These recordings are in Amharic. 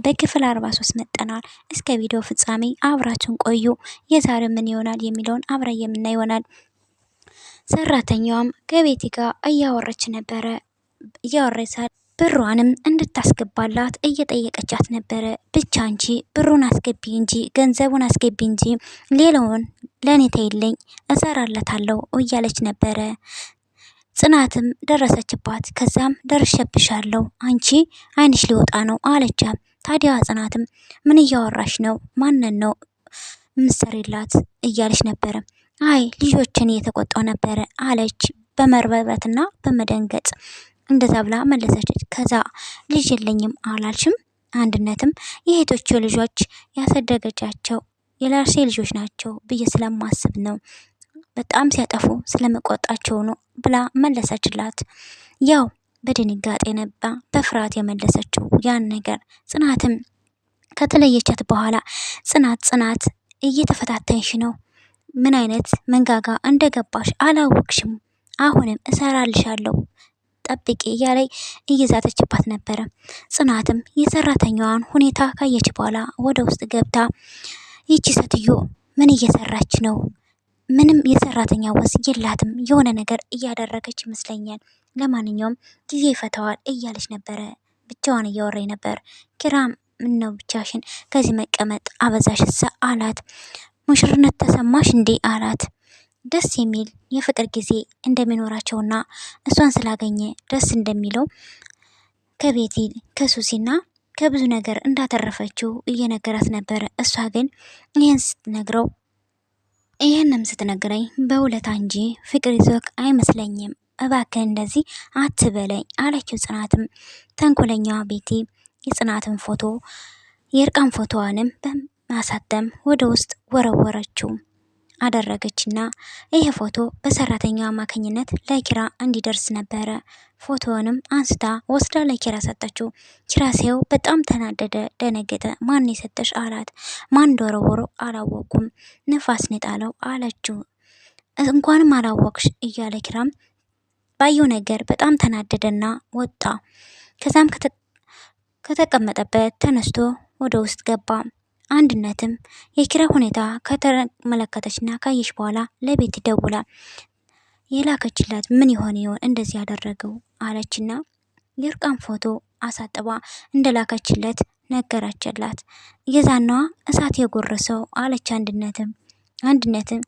በክፍል 43 መጠናል። እስከ ቪዲዮ ፍጻሜ አብራችሁን ቆዩ። የዛሬው ምን ይሆናል የሚለውን አብረን የምናይ ይሆናል። ሰራተኛዋም ከቤቲ ጋር እያወረች ነበረ። እያወረቻት ብሯንም እንድታስገባላት እየጠየቀቻት ነበረ። ብቻ አንቺ ብሩን አስገቢ እንጂ ገንዘቡን አስገቢ እንጂ ሌላውን ለኔ ተይልኝ እሰራለታለሁ እያለች ነበረ። ጽናትም ደረሰችባት። ከዛም ደርሼብሻለሁ አንቺ አይንሽ ሊወጣ ነው አለቻት። ታዲያ ጽናትም ምን እያወራሽ ነው? ማንን ነው ምሰሪላት እያለች ነበረ። አይ ልጆችን እየተቆጣው ነበረ አለች በመርበበትና በመደንገጥ እንደዛ ብላ መለሰች። ከዛ ልጅ የለኝም አላልሽም? አንድነትም የእህቶቹ ልጆች ያሳደገቻቸው የራሴ ልጆች ናቸው ብዬ ስለማስብ ነው፣ በጣም ሲያጠፉ ስለመቆጣቸው ነው ብላ መለሰችላት። ያው በድንጋጤ ነበር በፍርሃት የመለሰችው ያን ነገር። ጽናትም ከተለየቻት በኋላ ጽናት እየተፈታተንሽ ነው፣ ምን አይነት መንጋጋ እንደገባሽ አላወቅሽም፣ አሁንም እሰራልሻለሁ ጠብቂ እያለ እየዛተችባት ነበረ። ጽናትም የሰራተኛዋን ሁኔታ ካየች በኋላ ወደ ውስጥ ገብታ ይቺ ሴትዮ ምን እየሰራች ነው? ምንም የሰራተኛ ወስ የላትም፣ የሆነ ነገር እያደረገች ይመስለኛል። ለማንኛውም ጊዜ ይፈታዋል እያለች ነበረ። ብቻዋን እያወራኝ ነበር። ኪራም ምነው ብቻሽን ከዚህ መቀመጥ አበዛሽሳ አላት። ሙሽርነት ተሰማሽ እንዴ አላት። ደስ የሚል የፍቅር ጊዜ እንደሚኖራቸውና እሷን ስላገኘ ደስ እንደሚለው ከቤቲ ከሱሲና ከብዙ ነገር እንዳተረፈችው እየነገራት ነበረ። እሷ ግን ይህንም ስትነግረኝ በውለታ እንጂ ፍቅር ይዞክ አይመስለኝም፣ እባክህ እንደዚህ አትበለኝ አለችው። ጽናትም ተንኮለኛዋ ቤቲ የጽናትን ፎቶ የእርቃን ፎቶዋንም በማሳተም ወደ ውስጥ ወረወረችው አደረገችና ይሄ ፎቶ በሰራተኛው አማካኝነት ለኪራ እንዲደርስ ነበረ። ፎቶውንም አንስታ ወስዳ ለኪራ ሰጠችው። ኪራ ሲያየው በጣም ተናደደ፣ ደነገጠ። ማን የሰጠሽ አላት። ማን እንደወረወረው አላወቁም፣ ንፋስ ነጣለው አለችው። እንኳንም አላወቅሽ እያለ ኪራም ባየው ነገር በጣም ተናደደና ወጣ። ከዛም ከተቀመጠበት ተነስቶ ወደ ውስጥ ገባ። አንድነትም የኪራ ሁኔታ ከተመለከተችና ካየች በኋላ ለቤት ደውላ የላከችላት ምን ይሆን እንደዚህ ያደረገው አለችና የእርቃን ፎቶ አሳጥባ እንደላከችለት ነገረችላት። የዛናዋ እሳት የጎረሰው አለች። አንድነትም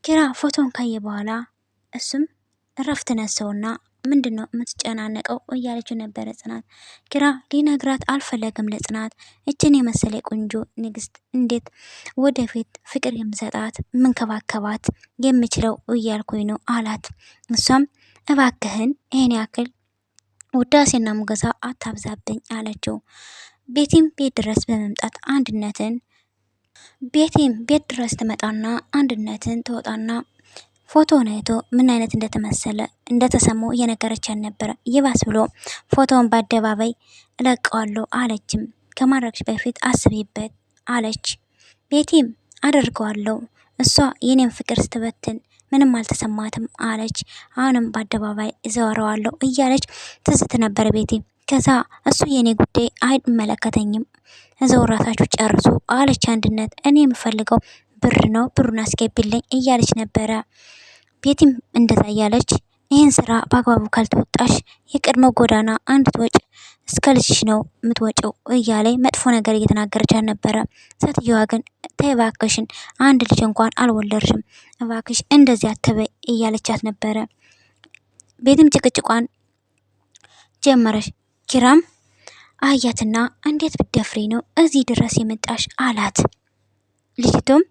ኪራ ፎቶን ካየ በኋላ እሱም እረፍት ነሰውና ምንድነው የምትጨናነቀው እያለችው ነበረ። ጽናት ኪራ ሊነግራት አልፈለግም። ለጽናት እችን የመሰለ ቆንጆ ንግስት እንዴት ወደፊት ፍቅር የምሰጣት ምንከባከባት የምችለው እያልኩኝ ነው አላት። እሷም እባክህን ይሄን ያክል ውዳሴና ሙገሳ አታብዛብኝ አለችው። ቤቲም ቤት ድረስ በመምጣት ቤት ድረስ ትመጣና አንድነትን ትወጣና ፎቶውን አይቶ ምን አይነት እንደተሰማው እየነገረቻት ነበረ። ይባስ ብሎ ፎቶውን በአደባባይ እለቀዋለሁ አለችም። ከማድረግሽ በፊት አስቢበት አለች። ቤቲም አደርገዋለሁ፣ እሷ የኔን ፍቅር ስትበትን ምንም አልተሰማትም አለች። አሁንም በአደባባይ እዘወረዋለሁ እያለች ትዝት ነበር ቤቲ። ከዛ እሱ የኔ ጉዳይ አይመለከተኝም፣ እዘውራታችሁ ጨርሱ አለች አንድነት። እኔ የምፈልገው ብር ነው፣ ብሩን አስገቢልኝ እያለች ነበረ። ቤቲም እንደዛ እያለች ይህን ስራ በአግባቡ ካልተወጣሽ የቅድመ ጎዳና እንድትወጭ እስከ ልጅሽ ነው የምትወጪው እያለ መጥፎ ነገር እየተናገረቻት ነበረ። ሴትዮዋ ግን ተይ እባክሽን አንድ ልጅ እንኳን አልወለድሽም እባክሽ እንደዚህ አትበይ እያለቻት ነበረ። ቤትም ጭቅጭቋን ጀመረች። ኪራም አያትና እንዴት ብትደፍሪ ነው እዚህ ድረስ የመጣሽ አላት። ልጅቱም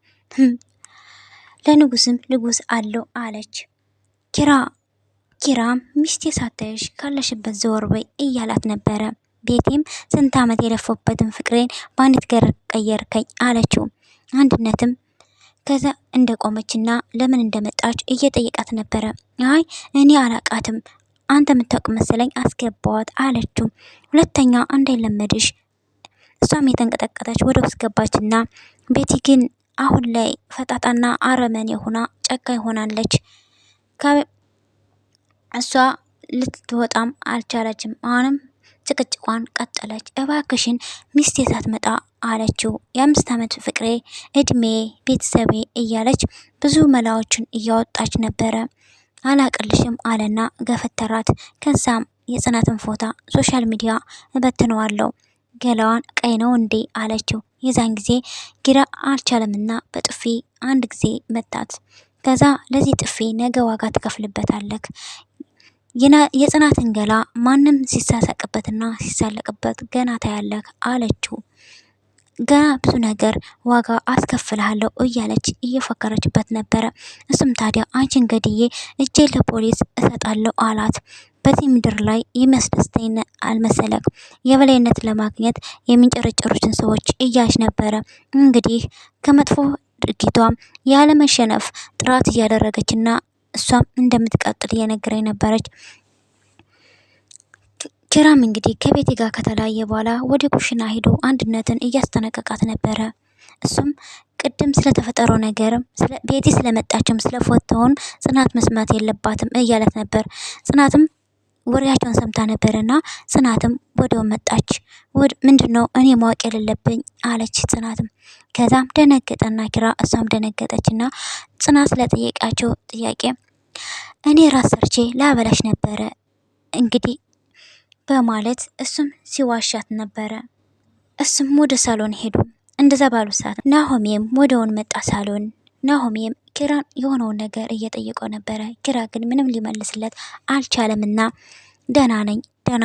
ለንጉስም ንጉስ አለው አለች። ኪራም ሚስቴ ሳታይሽ ካለሽበት ዘወር በይ እያላት ነበረ። ቤቲም ስንት ዓመት የለፈበትን ፍቅሬን በአንዲት ገር ቀየርከኝ አለችው። አንድነትም ከዛ እንደቆመችና ለምን እንደመጣች እየጠየቃት ነበረ። አይ እኔ አላቃትም፣ አንተ የምታውቅ መሰለኝ አስገባዋት አለችው። ሁለተኛ እንዳይለመድሽ። እሷም የተንቀጠቀጠች ወደ ውስጥ ገባችና ቤቲ ግን አሁን ላይ ፈጣጣና አረመኔ ሆና ጨካኝ ሆናለች። እሷ ልትወጣም አልቻለችም። አሁንም ጭቅጭቋን ቀጠለች። እባክሽን ሚስቴ ሳትመጣ አለችው። የ5 ዓመት ፍቅሬ፣ እድሜ፣ ቤተሰቤ እያለች ብዙ መላዎችን እያወጣች ነበረ። አላቅልሽም አለና ገፈተራት። ከዛም የጽናትን ፎታ ሶሻል ሚዲያ እበትነዋለሁ፣ ገላዋን ቀይ ነው እንዴ አለችው። የዛን ጊዜ ኪራ አልቻለምና በጥፊ አንድ ጊዜ መታት። ከዛ ለዚህ ጥፊ ነገ ዋጋ ትከፍልበታለክ፣ የጽናትን ገላ ማንም ሲሳሳቅበትና ሲሳለቅበት ገና ታያለክ አለችው። ገና ብዙ ነገር ዋጋ አስከፍልሃለሁ እያለች እየፎከረችበት ነበረ። እሱም ታዲያ አንቺን ገድዬ እጄን ለፖሊስ እሰጣለሁ አላት። በዚህ ምድር ላይ የሚያስደስተኝ አልመሰለክ? የበላይነት ለማግኘት የሚንጨረጨሩትን ሰዎች እያች ነበረ። እንግዲህ ከመጥፎ ድርጊቷም ያለመሸነፍ ጥራት እያደረገችና እሷም እንደምትቀጥል እየነገረኝ ነበረች። ኪራም እንግዲህ ከቤቲ ጋር ከተለያየ በኋላ ወደ ኩሽና ሄዶ አንድነትን እያስጠነቀቃት ነበረ። እሱም ቅድም ስለተፈጠረው ነገርም ቤቲ ስለመጣችም ስለፎቶውን ጽናት መስማት የለባትም እያለት ነበር። ጽናትም ወሬያቸውን ሰምታ ነበርና ጽናትም ወዲያው መጣች። ምንድነው እኔ ማወቅ የሌለብኝ አለች ጽናትም። ከዛም ደነገጠና ኪራ እሷም ደነገጠችና ጽናት ስለጠየቃቸው ጥያቄ እኔ ራስ ሰርቼ ላበላሽ ነበረ እንግዲህ በማለት እሱም ሲዋሻት ነበረ። እሱም ወደ ሳሎን ሄዱ። እንደዛ ባሉ ሰዓት ናሆሜም ወደውን መጣ ሳሎን። ናሆሜም ኪራን የሆነውን ነገር እየጠየቀው ነበረ። ኪራ ግን ምንም ሊመልስለት አልቻለምና ደህና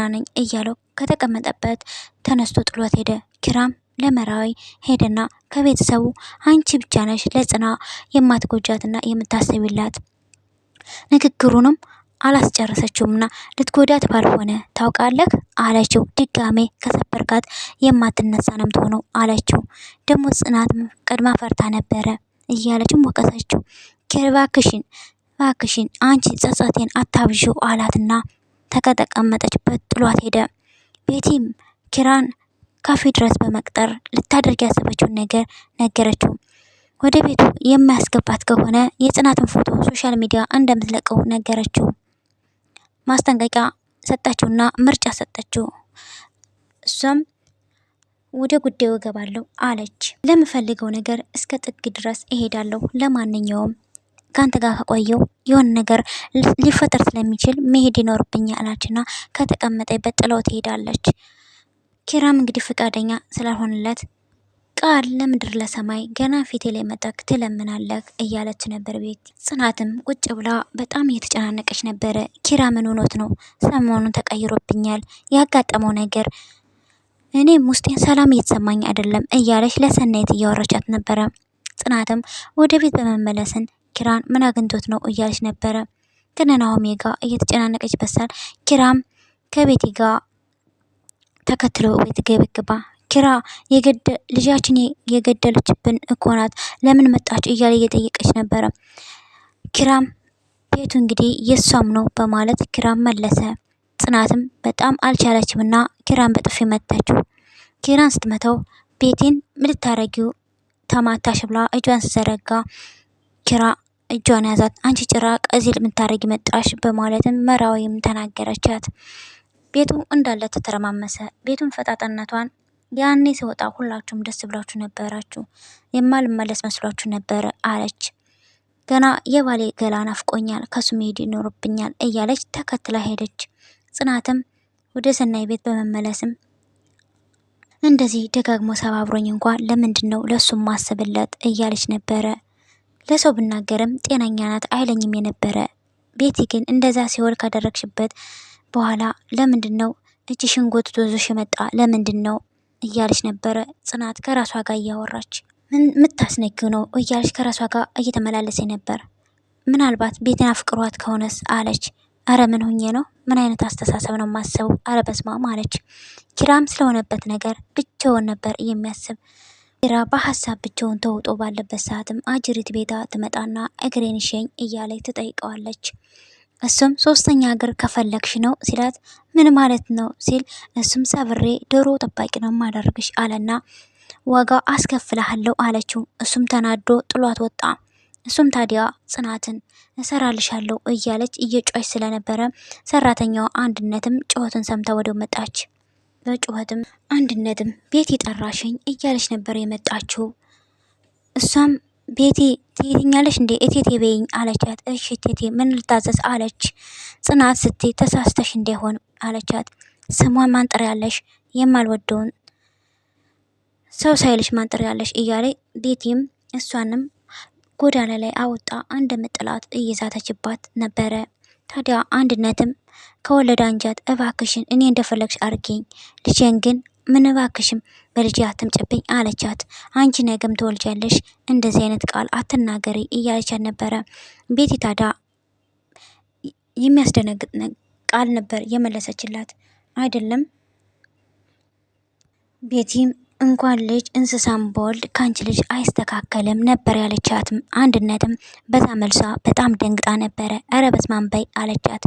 ነኝ እያለው ከተቀመጠበት ተነስቶ ጥሎት ሄደ። ኪራም ለመራዊ ሄደና ከቤተሰቡ አንቺ ብቻ ነሽ ለጽና የማትጎጃትና የምታስቢላት፣ ንግግሩንም አላስጨረሰችውምና ልትጎዳት ባልሆነ ታውቃለህ አለችው። ድጋሜ ከሰበርካት የማትነሳ ነው የምትሆነው አለችው። ደግሞ ጽናትም ቀድማ ፈርታ ነበረ እያለችም ወቀሰችው። እባክሽን አንቺ ጸጸቴን አታብዢው አላትና ተቀመጠችበት ጥሏት ሄደ። ቤቲም ኪራን ካፌ ድረስ በመቅጠር ልታደርግ ያሰበችውን ነገር ነገረችው። ወደ ቤቱ የማያስገባት ከሆነ የጽናትን ፎቶ ሶሻል ሚዲያ እንደምትለቀው ነገረችው። ማስጠንቀቂያ ሰጣችውና ምርጫ ሰጠችው። እሷም ወደ ጉዳዩ እገባለሁ አለች። ለምፈልገው ነገር እስከ ጥግ ድረስ እሄዳለሁ፣ ለማንኛውም ካንተ ጋር ከቆየው የሆነ ነገር ሊፈጠር ስለሚችል መሄድ ይኖርብኛል አላችና ከተቀመጠበት ጥለው ትሄዳለች። ኪራም እንግዲህ ፈቃደኛ ስላልሆነለት ቃል ለምድር ለሰማይ ገና ፊቴ ላይ መጠክ ትለምናለህ እያለች ነበር ቤት። ጽናትም ቁጭ ብላ በጣም እየተጨናነቀች ነበረ። ኪራ ምን ሆኖት ነው? ሰሞኑን ተቀይሮብኛል፣ ያጋጠመው ነገር እኔም ውስጤን ሰላም እየተሰማኝ አይደለም እያለች ለሰናይት እያወራቻት ነበረ። ጽናትም ወደ ቤት በመመለስን ኪራን ምን አግኝቶት ነው እያለች ነበረ። ከናሆሜ ጋር እየተጨናነቀች በሳል ኪራም ከቤቲ ጋር ተከትሎ ቤት ገባ። ኪራ ልጃችን የገደለችብን እኮ ናት፣ ለምን መጣች እያለ እየጠየቀች ነበረ። ኪራም ቤቱ እንግዲህ የሷም ነው በማለት ኪራም መለሰ። ጽናትም በጣም አልቻለችምና ኪራን በጥፊ መታችው። ኪራን ስትመታው ቤቴን ምን ልታረጊው ተማታሽ ብላ እጇን ስዘረጋ ኪራ እጇን ያዛት። አንቺ ጭራቅ እዚህ ልምታረጊ መጣሽ በማለትም መራዊም ተናገረቻት። ቤቱ እንዳለ ተተረማመሰ። ቤቱን ፈጣጣነቷን ያኔ ሲወጣ ሁላችሁም ደስ ብላችሁ ነበራችሁ፣ የማልመለስ መስሏችሁ ነበረ አለች። ገና የባሌ ገላ ናፍቆኛል፣ ከሱ መሄድ ይኖርብኛል እያለች ተከትላ ሄደች። ጽናትም ወደ ሰናይ ቤት በመመለስም እንደዚህ ደጋግሞ ሰባብሮኝ እንኳን ለምንድን ነው ለሱም ማሰብለት እያለች ነበረ። ለሰው ብናገርም ጤነኛ ናት አይለኝም የነበረ። ቤቲ ግን እንደዛ ሲወል ካደረግሽበት በኋላ ለምንድን ነው እጅሽን ጎትቶ ይዞሽ የመጣ ለምንድን ነው እያለች ነበረ። ጽናት ከራሷ ጋር እያወራች ምታስነኪው ነው እያለች ከራሷ ጋር እየተመላለሰ ነበር። ምናልባት ቤትን አፍቅሯት ከሆነስ አለች። አረ ምን ሆኜ ነው? ምን አይነት አስተሳሰብ ነው ማሰቡ? አረ በስማም አለች። ኪራም ስለሆነበት ነገር ብቻውን ነበር የሚያስብ። ኪራ በሀሳብ ብቻውን ተውጦ ባለበት ሰዓትም አጅሪት ቤታ ትመጣና እግሬን ሸኝ እያለች ትጠይቀዋለች። እሱም 3ኛ እግር ከፈለግሽ ነው ሲላት ምን ማለት ነው ሲል እሱም ሰብሬ ዶሮ ጠባቂ ነው ማደርግሽ አለና ዋጋ አስከፍልሃለሁ አለችው። እሱም ተናዶ ጥሏት ወጣ። እሱም ታዲያ ጽናትን እሰራልሻለሁ እያለች እየጮች ስለነበረ ሰራተኛው አንድነትም ጩኸቱን ሰምታ ወደው መጣች። በጩኸትም አንድነትም ቤቲ ጠራሽኝ እያለች ነበር የመጣችው። እሷም ቤቲ ትሄድኛለሽ እንዴ እቴቴ በይኝ አለቻት። እሺ እቴቴ ምን ልታዘዝ አለች። ጽናት ስትይ ተሳስተሽ እንደሆን አለቻት። ስሟን ማንጠር ያለሽ የማልወደውን ሰው ሳይልሽ ማንጠር ያለሽ እያለ ቤቲም እሷንም ጎዳና ላይ አወጣ እንደምጥላት እየዛተችባት ነበረ። ታዲያ አንድነትም ከወለደ አንጃት እባክሽን እኔ እንደፈለግሽ አርጌኝ ልጄን ግን ምን እባክሽም በልጄ አትምጭብኝ አለቻት። አንቺ ነገም ትወልጃለሽ እንደዚህ አይነት ቃል አትናገሪ እያለቻት ነበረ። ቤቲ ታዲያ የሚያስደነግጥ ቃል ነበር የመለሰችላት። አይደለም ቤቲም እንኳን ልጅ እንስሳም በወልድ ካንቺ ልጅ አይስተካከልም ነበር ያለቻትም። አንድነትም በዛ መልሷ በጣም ደንግጣ ነበረ። እረ በስመ አብ በይ አለቻት።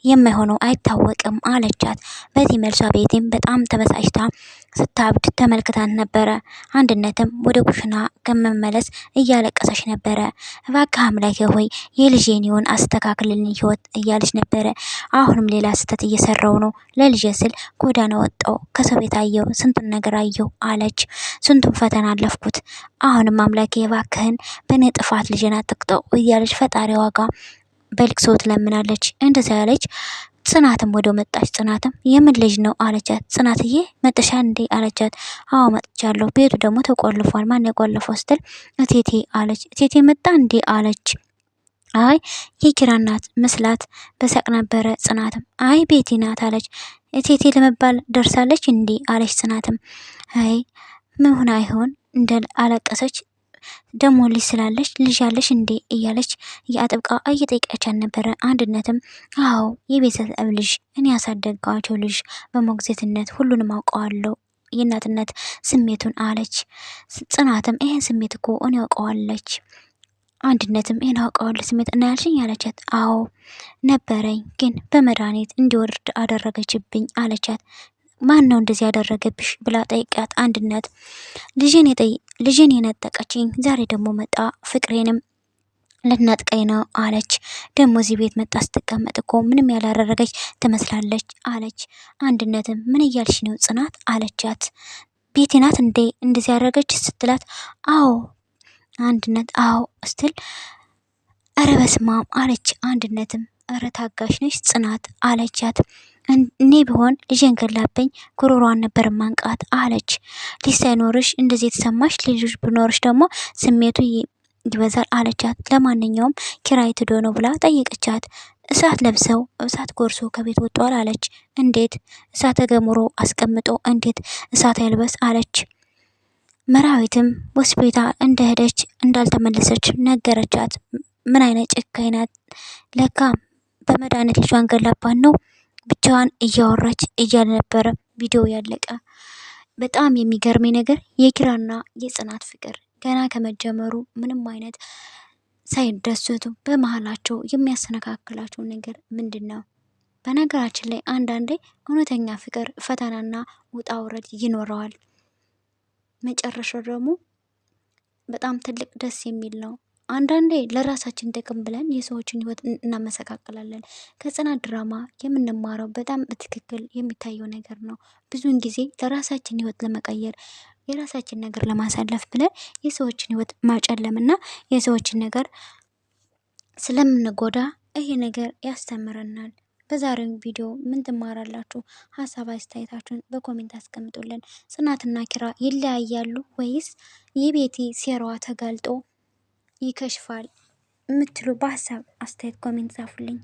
የማይሆነው አይታወቅም አለቻት። በዚህ መልሷ ቤቲም በጣም ተበሳጭታ ስታብድ ተመልክታት ነበረ። አንድነትም ወደ ኩሽና ከመመለስ እያለቀሰች ነበረ። እባክህ አምላኬ ሆይ የልጄን ይሁን አስተካክልልኝ ህይወት እያለች ነበረ። አሁንም ሌላ ስህተት እየሰራው ነው። ለልጄ ስል ጎዳና ወጣው፣ ከሰው ቤት አየው፣ ስንቱን ነገር አየው አለች። ስንቱን ፈተና አለፍኩት። አሁንም አምላኬ እባክህን በእኔ ጥፋት ልጄን አትቅጠው እያለች ፈጣሪዋ ጋር በልቅሶ ትለምናለች። እንደዛ ያለች ጽናትም ወደ መጣች። ጽናትም የምን ልጅ ነው አለቻት። ጽናትዬ መጥሻ እንዴ አለቻት። አዎ መጥቻለሁ፣ ቤቱ ደግሞ ተቆልፏል። ማን የቆለፈው ስትል እቴቴ አለች። እቴቴ መጣ እንዴ አለች። አይ የኪራ እናት መስላት በሳቅ ነበረ። ጽናትም አይ ቤቲ ናት አለች። እቴቴ ለመባል ደርሳለች እንዴ አለች። ጽናትም አይ ምን ሆና ይሆን እንደ አለቀሰች ደሞ ልጅ ስላለች ልጅ ያለሽ እንዴ እያለች እያጥብቃ እየጠየቀቻት ነበረ። አንድነትም አዎ የቤተሰብ ልጅ እኔ ያሳደጋቸው ልጅ በሞግዚትነት ሁሉንም አውቀዋለሁ የእናትነት ስሜቱን አለች። ጽናትም ይሄን ስሜት እኮ እኔ ያውቀዋለች። አንድነትም ይሄን አውቀዋለሁ ስሜት እና ያልሽኝ አለቻት። አዎ ነበረኝ ግን በመድኃኒት እንዲወርድ አደረገችብኝ አለቻት። ማን ነው እንደዚህ ያደረገብሽ ብላ ጠይቃት። አንድነት ልጄን የነጠቀችኝ ዛሬ ደግሞ መጣ ፍቅሬንም ልትነጥቀኝ ነው አለች። ደግሞ እዚህ ቤት መጣ ስትቀመጥ እኮ ምንም ያላደረገች ትመስላለች አለች። አንድነትም ምን እያልሽ ነው ጽናት አለቻት። ቤቲ ናት እንዴ እንደዚህ ያደረገች ስትላት አዎ አንድነት አዎ ስትል ኧረ በስመ አብ አለች። አንድነትም ኧረ ታጋሽ ነሽ ጽናት አለቻት። እኔ ቢሆን ልጄን ገላብኝ ጉሮሯን ነበር ማንቃት አለች። ልጅ ሳይኖርሽ እንደዚህ የተሰማሽ ልጆች ቢኖርሽ ደግሞ ስሜቱ ይበዛል አለቻት። ለማንኛውም ኪራይ ትዶ ነው ብላ ጠየቀቻት። እሳት ለብሰው እሳት ጎርሶ ከቤት ወጧል አለች። እንዴት እሳት ተገምሮ አስቀምጦ እንዴት እሳት አይልበስ አለች። መራዊትም ሆስፒታል እንደሄደች እንዳልተመለሰች ነገረቻት። ምን አይነት ጨካኝ ናት! ለካ በመድኃኒት ልጇን ገላባት ነው ብቻዋን እያወራች እያለ ነበረ ቪዲዮ ያለቀ። በጣም የሚገርመኝ ነገር የኪራና የጽናት ፍቅር ገና ከመጀመሩ ምንም አይነት ሳይደሰቱ በመሀላቸው የሚያሰነካክላቸው ነገር ምንድን ነው? በነገራችን ላይ አንዳንዴ እውነተኛ ፍቅር ፈተናና ውጣ ውረድ ይኖረዋል። መጨረሻው ደግሞ በጣም ትልቅ ደስ የሚል ነው። አንዳንዴ ለራሳችን ጥቅም ብለን የሰዎችን ህይወት እናመሰቃቅላለን። ከጽናት ድራማ የምንማረው በጣም በትክክል የሚታየው ነገር ነው። ብዙውን ጊዜ ለራሳችን ህይወት ለመቀየር የራሳችን ነገር ለማሳለፍ ብለን የሰዎችን ህይወት ማጨለምና የሰዎችን ነገር ስለምንጎዳ ይሄ ነገር ያስተምረናል። በዛሬው ቪዲዮ ምን ትማራላችሁ? ሀሳብ አስተያየታችሁን በኮሜንት አስቀምጡልን። ጽናትና ኪራ ይለያያሉ ወይስ የቤቲ ሴራዋ ተጋልጦ ይከሽፋል የምትሉ በሀሳብ አስተያየት ኮሜንት ጻፉልኝ።